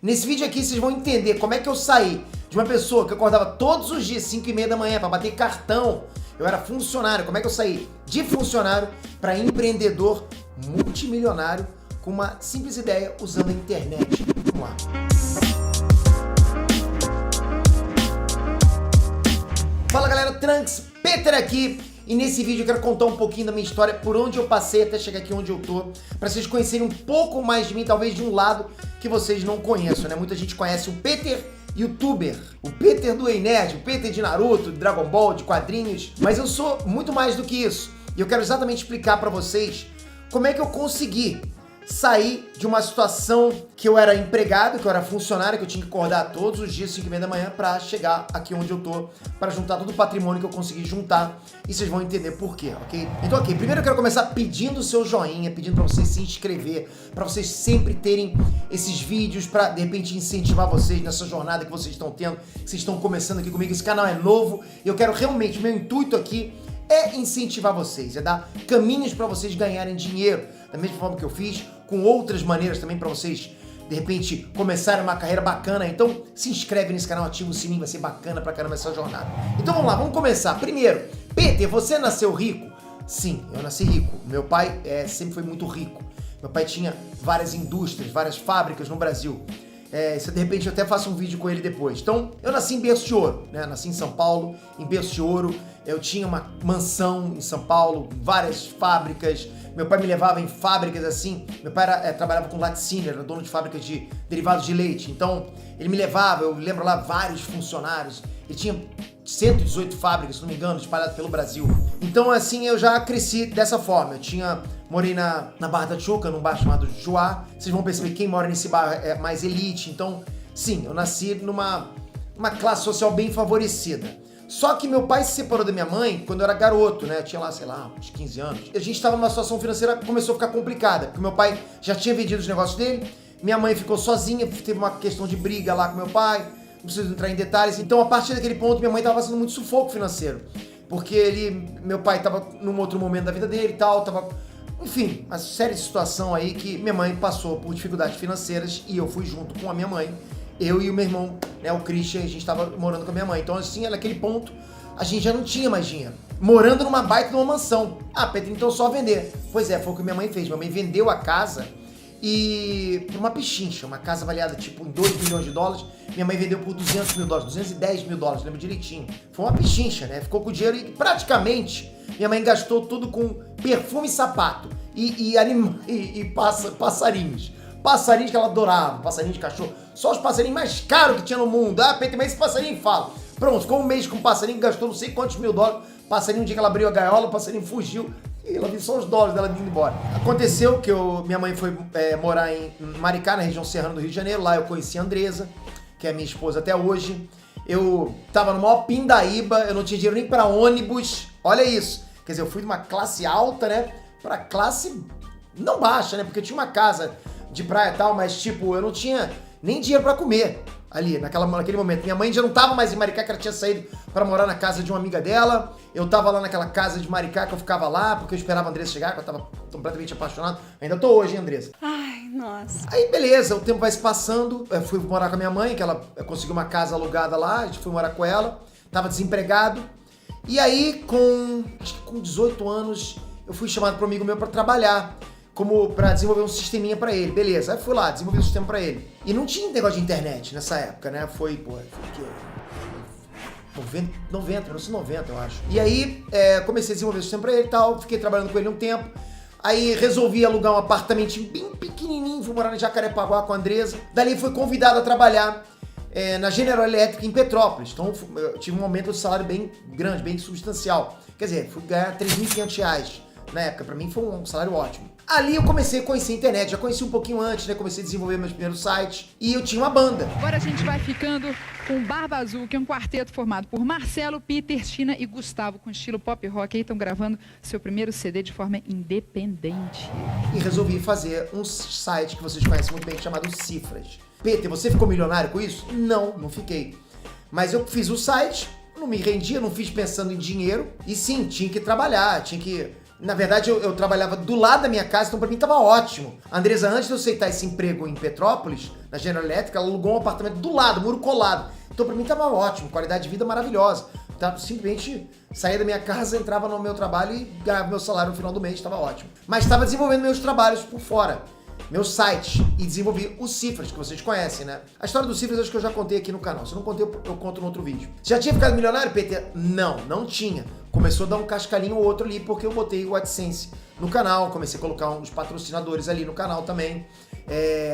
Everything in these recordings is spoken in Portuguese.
Nesse vídeo aqui vocês vão entender como é que eu saí de uma pessoa que acordava todos os dias 5h30 da manhã para bater cartão. Eu era funcionário, como é que eu saí de funcionário para empreendedor multimilionário com uma simples ideia usando a internet. Vamos lá. Fala galera, Trunks, Peter aqui. E nesse vídeo eu quero contar um pouquinho da minha história, por onde eu passei até chegar aqui onde eu tô, para vocês conhecerem um pouco mais de mim, talvez de um lado que vocês não conheçam, né? Muita gente conhece o Peter YouTuber, o Peter do Ei Nerd, o Peter de Naruto, de Dragon Ball, de quadrinhos, mas eu sou muito mais do que isso. E eu quero exatamente explicar para vocês como é que eu consegui sair de uma situação que eu era empregado, que eu era funcionário, que eu tinha que acordar todos os dias 5h30 da manhã para chegar aqui onde eu tô, para juntar todo o patrimônio que eu consegui juntar, e vocês vão entender por quê, ok? Então, ok, primeiro eu quero começar pedindo o seu joinha, pedindo para vocês se inscrever, para vocês sempre terem esses vídeos para, de repente, incentivar vocês nessa jornada que vocês estão tendo, que vocês estão começando aqui comigo. Esse canal é novo e eu quero realmente, meu intuito aqui é incentivar vocês, é dar caminhos para vocês ganharem dinheiro, da mesma forma que eu fiz, com outras maneiras também para vocês, de repente, começarem uma carreira bacana. Então, se inscreve nesse canal, ativa o sininho, vai ser bacana pra caramba essa jornada. Então vamos lá, vamos começar. Primeiro, Peter, você nasceu rico? Sim, eu nasci rico. Meu pai sempre foi muito rico. Meu pai tinha várias indústrias, várias fábricas no Brasil. Se de repente eu até faço um vídeo com ele depois. Então, eu nasci em berço de ouro, né? Nasci em São Paulo, em berço de ouro. Eu tinha uma mansão em São Paulo, várias fábricas. Meu pai me levava em fábricas assim. Meu pai trabalhava com laticínio, era dono de fábricas de derivados de leite. Então, ele me levava, eu lembro lá, vários funcionários. Ele tinha 118 fábricas, se não me engano, espalhadas pelo Brasil. Então, assim, eu já cresci dessa forma. Morei na Barra da Tijuca, num bairro chamado Juá. Vocês vão perceber que quem mora nesse bairro é mais elite. Então, sim, eu nasci numa classe social bem favorecida. Só que meu pai se separou da minha mãe quando eu era garoto, né? Eu tinha lá, sei lá, uns 15 anos. A gente estava numa situação financeira que começou a ficar complicada, porque meu pai já tinha vendido os negócios dele, minha mãe ficou sozinha, teve uma questão de briga lá com meu pai, não preciso entrar em detalhes. Então, a partir daquele ponto, minha mãe estava passando muito sufoco financeiro, porque meu pai estava num outro momento da vida dele e tal, enfim, uma série de situação aí que minha mãe passou por dificuldades financeiras e eu fui junto com a minha mãe. Eu e o meu irmão, né, o Christian, a gente tava morando com a minha mãe. Então, assim, naquele ponto, a gente já não tinha mais dinheiro. Morando numa baita de uma mansão. Ah, Pedro, então só vender. Pois é, foi o que minha mãe fez. Minha mãe vendeu a casa e por uma pichincha, uma casa avaliada tipo em 2 milhões de dólares. Minha mãe vendeu por 200 mil dólares, 210 mil dólares, lembro direitinho. Foi uma pichincha, né? Ficou com o dinheiro e praticamente minha mãe gastou tudo com perfume e sapato e passarinhos. Passarinhos que ela adorava, passarinho de cachorro. Só os passarinhos mais caros que tinha no mundo. Ah, Peter, mas esse passarinho fala. Pronto, ficou um mês com um passarinho que gastou não sei quantos mil dólares. Passarinho, um dia que ela abriu a gaiola, o passarinho fugiu e ela viu só os dólares dela indo embora. Aconteceu que minha mãe foi morar em Maricá, na região serrana do Rio de Janeiro. Lá eu conheci a Andresa, que é minha esposa até hoje. Eu tava no maior pindaíba, eu não tinha dinheiro nem pra ônibus. Olha isso. Quer dizer, eu fui de uma classe alta, né, pra classe não baixa, né, porque eu tinha uma casa de praia e tal, mas tipo, eu não tinha nem dinheiro pra comer ali, naquele momento. Minha mãe já não tava mais em Maricá, que ela tinha saído pra morar na casa de uma amiga dela. Eu tava lá naquela casa de Maricá que eu ficava lá, porque eu esperava a Andressa chegar, que eu tava completamente apaixonado. Ainda tô hoje, hein, Andressa? Ai, nossa. Aí, beleza, o tempo vai se passando, eu fui morar com a minha mãe, que ela conseguiu uma casa alugada lá, a gente foi morar com ela, tava desempregado. E aí, acho que com 18 anos, eu fui chamado por um amigo meu pra trabalhar, pra desenvolver um sisteminha pra ele, beleza. Aí fui lá, desenvolvi um sistema pra ele. E não tinha negócio de internet nessa época, né? Foi o quê? 1990, eu acho. E aí, comecei a desenvolver o sistema pra ele e tal, fiquei trabalhando com ele um tempo. Aí resolvi alugar um apartamentinho bem pequenininho, fui morar em Jacarepaguá com a Andresa. Dali fui convidado a trabalhar na General Electric em Petrópolis. Então eu tive um aumento de salário bem grande, bem substancial. Quer dizer, fui ganhar R$3.500 na época. Pra mim foi um salário ótimo. Ali eu comecei a conhecer a internet, já conheci um pouquinho antes, né? Comecei a desenvolver meus primeiros sites e eu tinha uma banda. Agora a gente vai ficando com Barba Azul, que é um quarteto formado por Marcelo, Peter, Tina e Gustavo, com estilo pop rock. Aí estão gravando seu primeiro CD de forma independente. E resolvi fazer um site que vocês conhecem muito bem, chamado Cifras. Peter, você ficou milionário com isso? Não, não fiquei. Mas eu fiz o site, não me rendia, não fiz pensando em dinheiro. E sim, tinha que trabalhar, tinha que Na verdade, eu trabalhava do lado da minha casa, então pra mim tava ótimo. A Andresa, antes de eu aceitar esse emprego em Petrópolis, na General Electric, ela alugou um apartamento do lado, muro colado. Então pra mim tava ótimo, qualidade de vida maravilhosa. Então, simplesmente saía da minha casa, entrava no meu trabalho e ganhava meu salário no final do mês, tava ótimo. Mas estava desenvolvendo meus trabalhos por fora, meu site, e desenvolvi o Cifras, que vocês conhecem, né? A história do Cifras acho que eu já contei aqui no canal. Se eu não contei, eu conto no outro vídeo. Já tinha ficado milionário, PT? Não tinha. Começou a dar um cascalhinho ou outro ali, porque eu botei o AdSense no canal, comecei a colocar uns patrocinadores ali no canal também.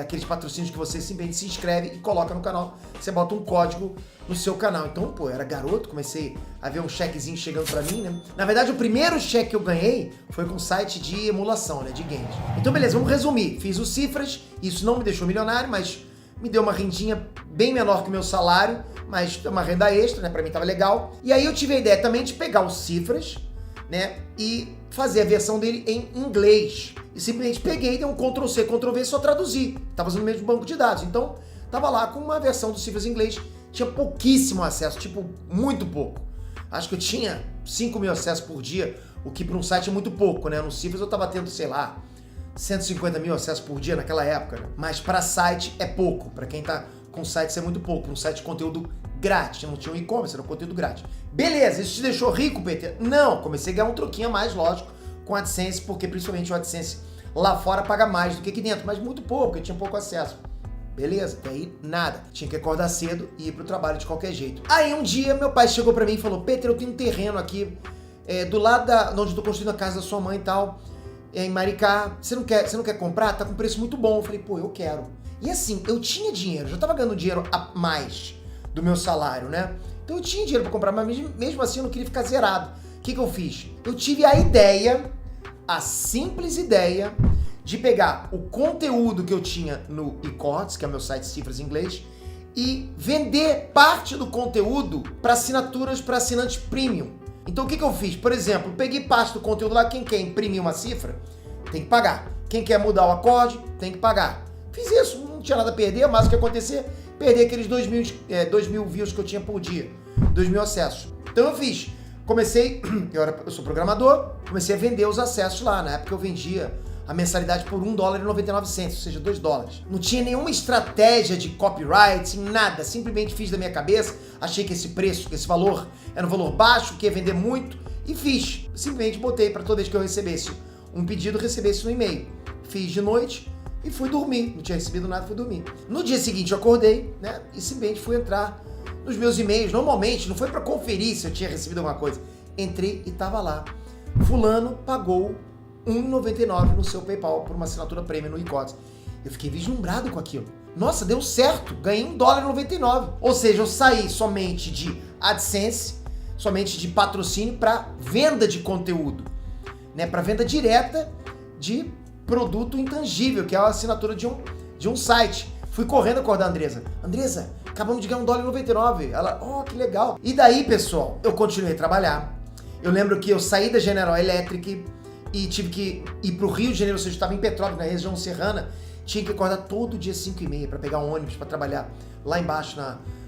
Aqueles patrocínios que você simplesmente se inscreve e coloca no canal. Você bota um código no seu canal. Então, pô, eu era garoto, comecei a ver um chequezinho chegando pra mim, né? Na verdade, o primeiro cheque que eu ganhei foi com um site de emulação, né? De games. Então, beleza, vamos resumir. Fiz o Cifras, isso não me deixou milionário, mas me deu uma rendinha bem menor que o meu salário, mas uma renda extra, né? Pra mim tava legal. E aí eu tive a ideia também de pegar o Cifras, né? E fazer a versão dele em inglês. E simplesmente peguei, dei um Ctrl+C, Ctrl+V e só traduzi. Tava usando o mesmo banco de dados. Então, tava lá com uma versão do Cifras em inglês. Tinha pouquíssimo acesso, tipo, muito pouco. Acho que eu tinha 5 mil acessos por dia, o que para um site é muito pouco, né? No Cifras eu tava tendo, sei lá, 150 mil acessos por dia naquela época, né? Mas para site é pouco. Para quem tá com site isso é muito pouco. Um site de conteúdo grátis. Não tinha um e-commerce, era um conteúdo grátis. Beleza, isso te deixou rico, PT? Não, comecei a ganhar um troquinho a mais, lógico, com a AdSense, porque principalmente o AdSense lá fora paga mais do que aqui dentro, mas muito pouco, porque tinha pouco acesso. Beleza, até aí nada. Tinha que acordar cedo e ir pro trabalho de qualquer jeito. Aí um dia meu pai chegou pra mim e falou: Peter, eu tenho um terreno aqui do lado de onde eu tô construindo a casa da sua mãe e tal, em Maricá. Você não quer comprar? Tá com preço muito bom. Eu falei, pô, eu quero. E assim, eu tinha dinheiro, já tava ganhando dinheiro a mais do meu salário, né? Então eu tinha dinheiro pra comprar, mas mesmo assim eu não queria ficar zerado. O que eu fiz? Eu tive a simples ideia de pegar o conteúdo que eu tinha no eCortes, que é o meu site Cifras em inglês, e vender parte do conteúdo para assinaturas para assinantes premium. Então o que eu fiz? Por exemplo, peguei parte do conteúdo lá, quem quer imprimir uma cifra, tem que pagar. Quem quer mudar o acorde, tem que pagar. Fiz isso, não tinha nada a perder, mas o que acontecer? Perder aqueles 2 mil views que eu tinha por dia, 2 mil acessos. Então eu fiz, comecei, eu sou programador, comecei a vender os acessos lá. Na época eu vendia a mensalidade por $1,99, ou seja, $2. Não tinha nenhuma estratégia de copyright, nada. Simplesmente fiz da minha cabeça, achei que esse preço, que esse valor era um valor baixo, que ia vender muito, e fiz. Simplesmente botei para toda vez que eu recebesse um pedido, recebesse no e-mail. Fiz de noite e fui dormir. Não tinha recebido nada, fui dormir. No dia seguinte eu acordei, né, e simplesmente fui entrar nos meus e-mails. Normalmente, não foi para conferir se eu tinha recebido alguma coisa. Entrei e tava lá. Fulano pagou R$1,99 no seu PayPal por uma assinatura premium no eCortes. Eu fiquei vislumbrado com aquilo. Nossa, deu certo, ganhei $1,99. Ou seja, eu saí somente de AdSense, somente de patrocínio para venda de conteúdo, né? Para venda direta de produto intangível, que é a assinatura de um site. Fui correndo acordar a Andresa. Andresa, acabamos de ganhar $1,99. Ela, oh, que legal. E daí, pessoal, eu continuei a trabalhar. Eu lembro que eu saí da General Electric e tive que ir pro Rio de Janeiro, ou seja, eu estava em Petrópolis, na região serrana, tinha que acordar todo dia 5h30 para pegar um ônibus para trabalhar lá embaixo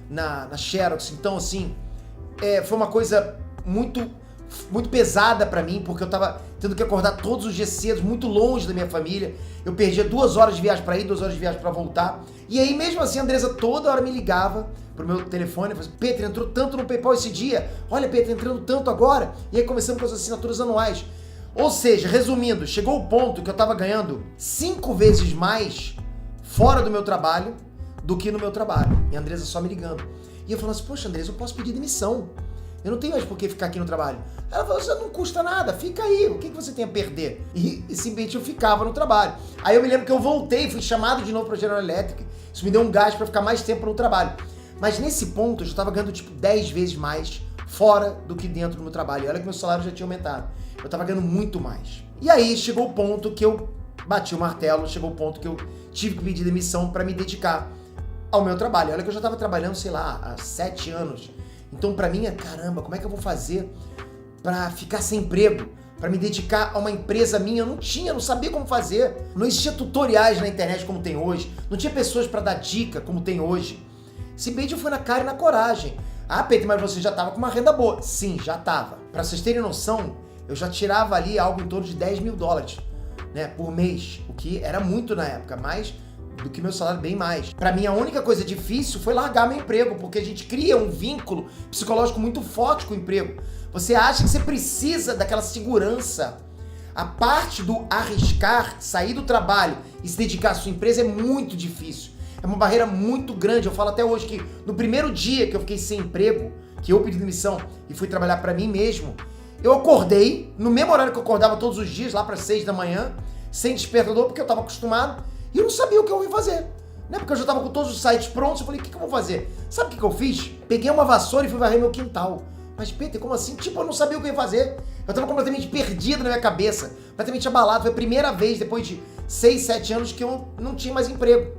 na Xerox. Então, assim, foi uma coisa muito pesada para mim, porque eu tava tendo que acordar todos os dias cedo, muito longe da minha família. Eu perdia 2 horas de viagem para ir, 2 horas de viagem para voltar. E aí, mesmo assim, a Andresa toda hora me ligava pro meu telefone, falava assim, Peter, entrou tanto no PayPal esse dia, olha, Peter, entrando tanto agora. E aí começamos com as assinaturas anuais. Ou seja, resumindo, chegou o ponto que eu tava ganhando 5 vezes mais fora do meu trabalho do que no meu trabalho. E a Andresa só me ligando. E eu falando assim, poxa, Andresa, eu posso pedir demissão. Eu não tenho mais por que ficar aqui no trabalho. Ela falou, não custa nada, fica aí, o que você tem a perder? E simplesmente eu ficava no trabalho. Aí eu me lembro que eu voltei, fui chamado de novo para a General Electric. Isso me deu um gás para ficar mais tempo no trabalho. Mas nesse ponto eu já estava ganhando tipo 10 vezes mais fora do que dentro do meu trabalho. E olha que meu salário já tinha aumentado. Eu estava ganhando muito mais. E aí chegou o ponto que eu bati o martelo, chegou o ponto que eu tive que pedir demissão para me dedicar ao meu trabalho. Olha que eu já estava trabalhando, sei lá, há 7 anos. Então pra mim é, caramba, como é que eu vou fazer pra ficar sem emprego? Pra me dedicar a uma empresa minha? Eu não sabia como fazer. Não existia tutoriais na internet como tem hoje. Não tinha pessoas pra dar dica como tem hoje. Simplesmente eu fui na cara e na coragem. Ah, Pedro, mas você já tava com uma renda boa. Sim, já tava. Pra vocês terem noção, eu já tirava ali algo em torno de 10 mil dólares, né, por mês, o que era muito na época, mais do que meu salário, bem mais. Pra mim, a única coisa difícil foi largar meu emprego, porque a gente cria um vínculo psicológico muito forte com o emprego. Você acha que você precisa daquela segurança. A parte do arriscar, sair do trabalho e se dedicar à sua empresa é muito difícil. É uma barreira muito grande. Eu falo até hoje que no primeiro dia que eu fiquei sem emprego, que eu pedi demissão e fui trabalhar pra mim mesmo, eu acordei, no mesmo horário que eu acordava todos os dias, lá para 6 da manhã, sem despertador, porque eu estava acostumado, e eu não sabia o que eu ia fazer. Né? Porque eu já estava com todos os sites prontos, eu falei, o que eu vou fazer? Sabe o que eu fiz? Peguei uma vassoura e fui varrer meu quintal. Mas, Peter, como assim? Tipo, eu não sabia o que eu ia fazer. Eu estava completamente perdido na minha cabeça, completamente abalado. Foi a primeira vez, depois de 6, 7 anos, que eu não tinha mais emprego.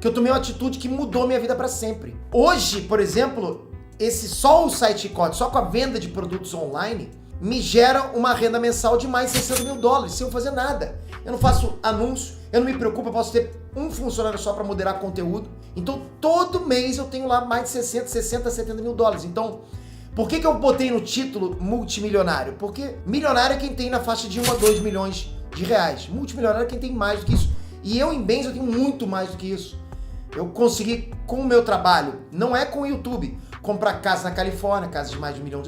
Que eu tomei uma atitude que mudou minha vida para sempre. Hoje, por exemplo, só o site Chicote, só com a venda de produtos online, me gera uma renda mensal de mais de 60 mil dólares, sem eu fazer nada. Eu não faço anúncio, eu não me preocupo, eu posso ter um funcionário só para moderar conteúdo. Então, todo mês eu tenho lá mais de 60, 70 mil dólares. Então, por que eu botei no título multimilionário? Porque milionário é quem tem na faixa de 1 a 2 milhões de reais. Multimilionário é quem tem mais do que isso. E eu, em bens, eu tenho muito mais do que isso. Eu consegui, com o meu trabalho, não é com o YouTube, comprar casa na Califórnia, casa de mais de $1 milhão,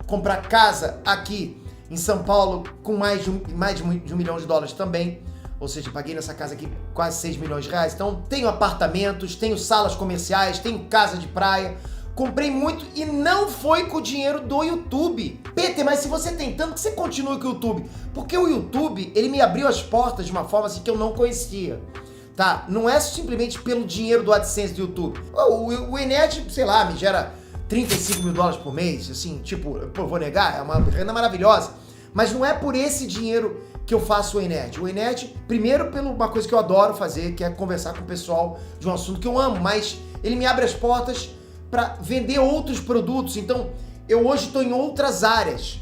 comprar casa aqui em São Paulo com mais de $1 milhão também, ou seja, paguei nessa casa aqui quase 6 milhões de reais. Então, tenho apartamentos, tenho salas comerciais, tenho casa de praia, comprei muito e não foi com o dinheiro do YouTube. Peter, mas se você tem tanto, que você continue com o YouTube? Porque o YouTube, ele me abriu as portas de uma forma assim que eu não conhecia. Tá? Não é simplesmente pelo dinheiro do AdSense do YouTube. O Enet, sei lá, me gera 35 mil dólares por mês, assim, tipo, eu vou negar, é uma renda maravilhosa. Mas não é por esse dinheiro que eu faço o Enet. O Enet, primeiro, pela uma coisa que eu adoro fazer, que é conversar com o pessoal de um assunto que eu amo, mas ele me abre as portas para vender outros produtos. Então, eu hoje estou em outras áreas,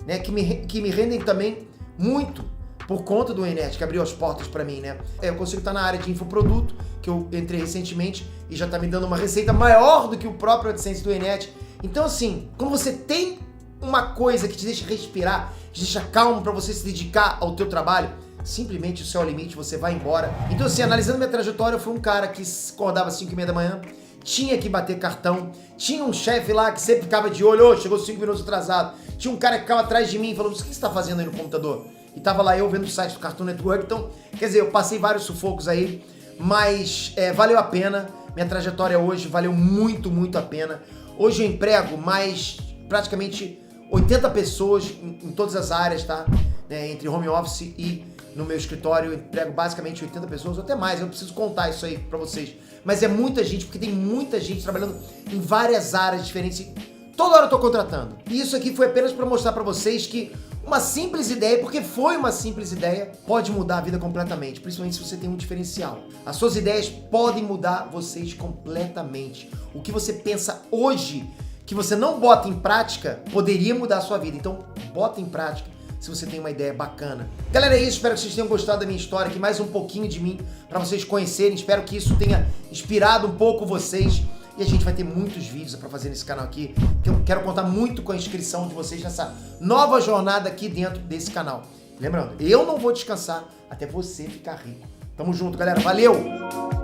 né, que me rendem também muito por conta do Enet, que abriu as portas para mim, né? Eu consigo estar na área de infoproduto, que eu entrei recentemente e já tá me dando uma receita maior do que o próprio AdSense do Enet. Então, assim, quando você tem uma coisa que te deixa respirar, te deixa calmo para você se dedicar ao teu trabalho, simplesmente o céu é o limite, você vai embora. Então, assim, analisando minha trajetória, eu fui um cara que acordava às 5h30 da manhã, tinha que bater cartão, tinha um chefe lá que sempre ficava de olho, chegou 5 minutos atrasado, tinha um cara que ficava atrás de mim falando, o que você tá fazendo aí no computador? E tava lá eu vendo o site do Cartoon Network. Então, quer dizer, eu passei vários sufocos aí, mas valeu a pena. Minha trajetória hoje valeu muito, muito a pena. Hoje eu emprego mais praticamente 80 pessoas em todas as áreas, tá? Entre home office e no meu escritório, eu emprego basicamente 80 pessoas, ou até mais, eu preciso contar isso aí pra vocês. Mas é muita gente, porque tem muita gente trabalhando em várias áreas diferentes. Toda hora eu tô contratando. E isso aqui foi apenas pra mostrar pra vocês que uma simples ideia, porque foi uma simples ideia, pode mudar a vida completamente, principalmente se você tem um diferencial. As suas ideias podem mudar vocês completamente. O que você pensa hoje, que você não bota em prática, poderia mudar a sua vida. Então, bota em prática se você tem uma ideia bacana. Galera, é isso. Espero que vocês tenham gostado da minha história, aqui mais um pouquinho de mim, para vocês conhecerem. Espero que isso tenha inspirado um pouco vocês. E a gente vai ter muitos vídeos para fazer nesse canal aqui, que eu quero contar muito com a inscrição de vocês nessa nova jornada aqui dentro desse canal. Lembrando, eu não vou descansar até você ficar rico. Tamo junto, galera. Valeu!